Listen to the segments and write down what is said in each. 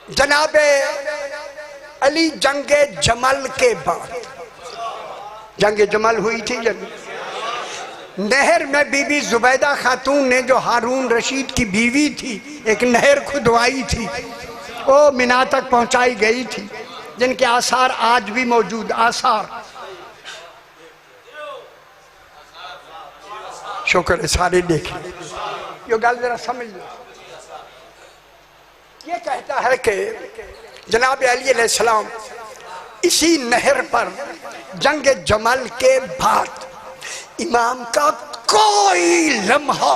जनाबे अली जंगे जमल के बाद, जंगे जमल हुई थी जब नहर में बीबी जुबैदा खातून ने, जो हारून रशीद की बीवी थी, एक नहर खुदवाई थी, वो मिना तक पहुंचाई गई थी, जिनके आसार आज भी मौजूद। आसार, शुक्र है सारे देखें, ये गल जरा समझ लो। ये कहता है कि जनाब अली अलैहिस्सलाम इसी नहर पर जंग जमल के बाद इमाम का कोई लम्हा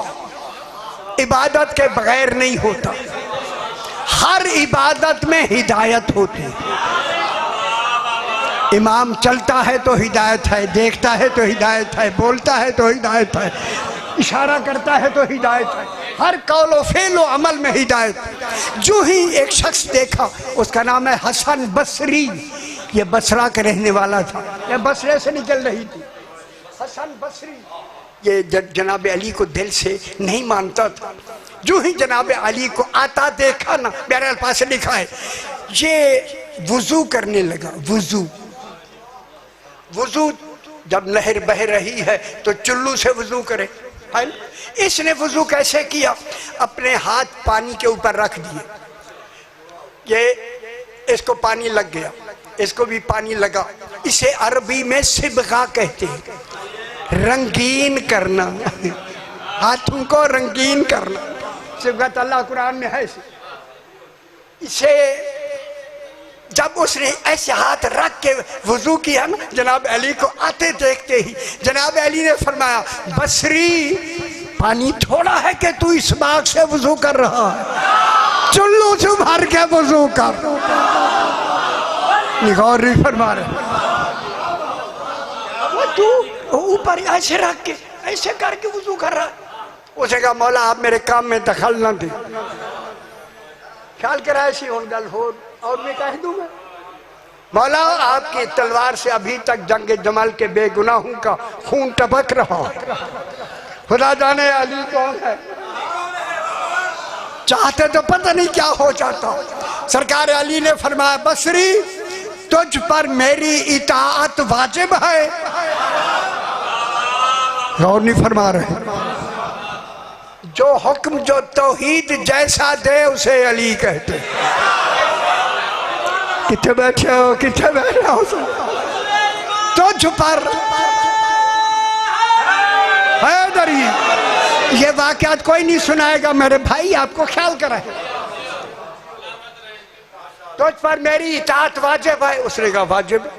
इबादत के बगैर नहीं होता, हर इबादत में हिदायत होती है। इमाम चलता है तो हिदायत है, देखता है तो हिदायत है, बोलता है तो हिदायत है, इशारा करता है तो हिदायत है, हर कौलो फेलो अमल में हिदायत। जो ही एक शख्स देखा, उसका नाम है हसन बसरी, ये बसरा का रहने वाला था, ये बसरे से निकल रही थी। हसन बसरी ये जनाब अली को दिल से नहीं मानता था। जो ही जनाब अली को आता देखा ना, बहरहाल पास लिखा है, ये वुजू करने लगा। वुजू जब नहर बह रही है तो चुल्लू से वुजू करे, है ना? इसने वुजू कैसे किया? अपने हाथ पानी के ऊपर रख दिए, ये इसको पानी लग गया, इसको भी पानी लगा। इसे अरबी में सिबगा कहते हैं, रंगीन करना, हाथों को रंगीन करना। सिबगत अल्लाह कुरान में है। इसे जब उसने ऐसे हाथ रख के वुजू किया ना, जनाब अली को आते देखते ही जनाब अली ने फरमाया, बसरी पानी थोड़ा है कि तू इस बाग से वुजू कर रहा है, चुल्लू से भर के वुजू कर। निगौर नहीं फरमा रहे, तू ऊपर ऐसे रख के ऐसे करके वुजू कर रहा है। उसे कहा, मौला आप मेरे काम में दखल न दे, ख्याल करा ऐसी हो गल हो और मैं कह दूंगा। मौला आपकी तलवार से अभी तक जंग जमल के बेगुनाहों का खून टपक रहा, खुदा जाने अली कौन है। चाहते तो पता नहीं क्या हो जाता। सरकार अली ने फरमाया, बसरी तुझ पर मेरी इताअत वाजिब है। गौर नहीं फरमा रहे, जो हुक्म जो तौहीद जैसा दे उसे अली कहते। किथे बैठे हो, किथे बैठे हो? तुझ पर हैदरी, ये वाकयात कोई नहीं सुनाएगा मेरे भाई, आपको ख्याल कराए। तुझ पर मेरी इताअत वाजिब है। उसने कहा वाजिब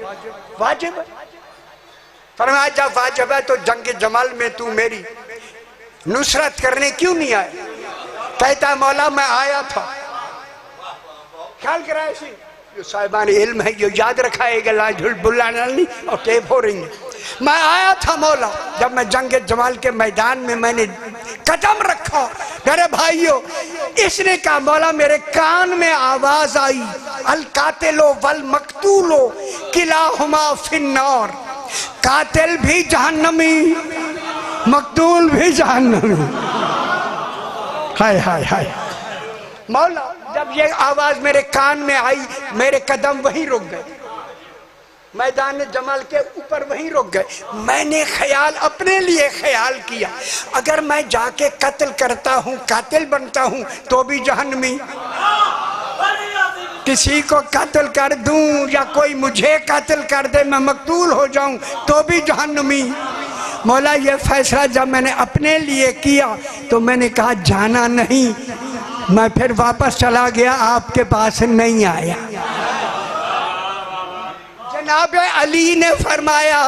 वाजिब। फरमाया जब वाजिब है तो जंग जमल में तू मेरी नुसरत करने क्यों नहीं आया? कहता मौला मैं आया था, ख्याल कराए सी जो साहिबान इल्म है, जो याद रखा है गला झुल बुलाना नहीं और टेप हो रही है। मैं आया था मौला, जब मैं जंग जमाल के मैदान में मैंने कदम रखा, मेरे भाइयों, इसने कहा मौला मेरे कान में आवाज आई, अल कातिलो वल मकतूलो किलाहुमा फिन्नार, कातिल भी जहन्नमी मकतूल भी जहन्नमी। हाय हाय हाय। मौला जब ये आवाज मेरे कान में आई, मेरे कदम वहीं रुक गए, मैदान जमाल के ऊपर वहीं रुक गए। मैंने ख्याल अपने लिए ख्याल किया, अगर मैं जाके कत्ल करता हूँ, कातिल बनता हूँ तो भी जहन्नमी, किसी को कत्ल कर दूं या कोई मुझे कत्ल कर दे, मैं मकतूल हो जाऊं तो भी जहन्नमी। मौला ये फैसला जब मैंने अपने लिए किया तो मैंने कहा जाना नहीं, मैं फिर वापस चला गया, आपके पास नहीं आया। जनाब अली ने फरमाया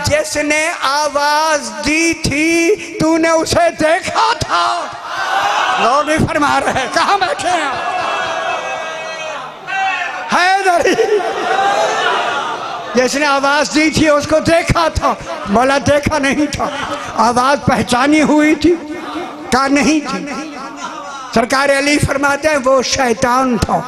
जिसने आवाज दी थी तूने उसे देखा था। लोग भी फरमा रहे, कहाँ बैठे हैं हैदरी? जिसने आवाज दी थी उसको देखा था। बोला देखा नहीं था, आवाज पहचानी हुई थी, कहा नहीं थी। सरकार अली फरमाते हैं वो शैतान था,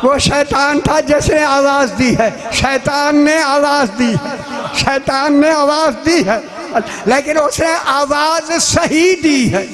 वो शैतान था जिसने आवाज दी है। शैतान ने आवाज दी है, शैतान ने आवाज दी है, लेकिन उसने आवाज सही दी है।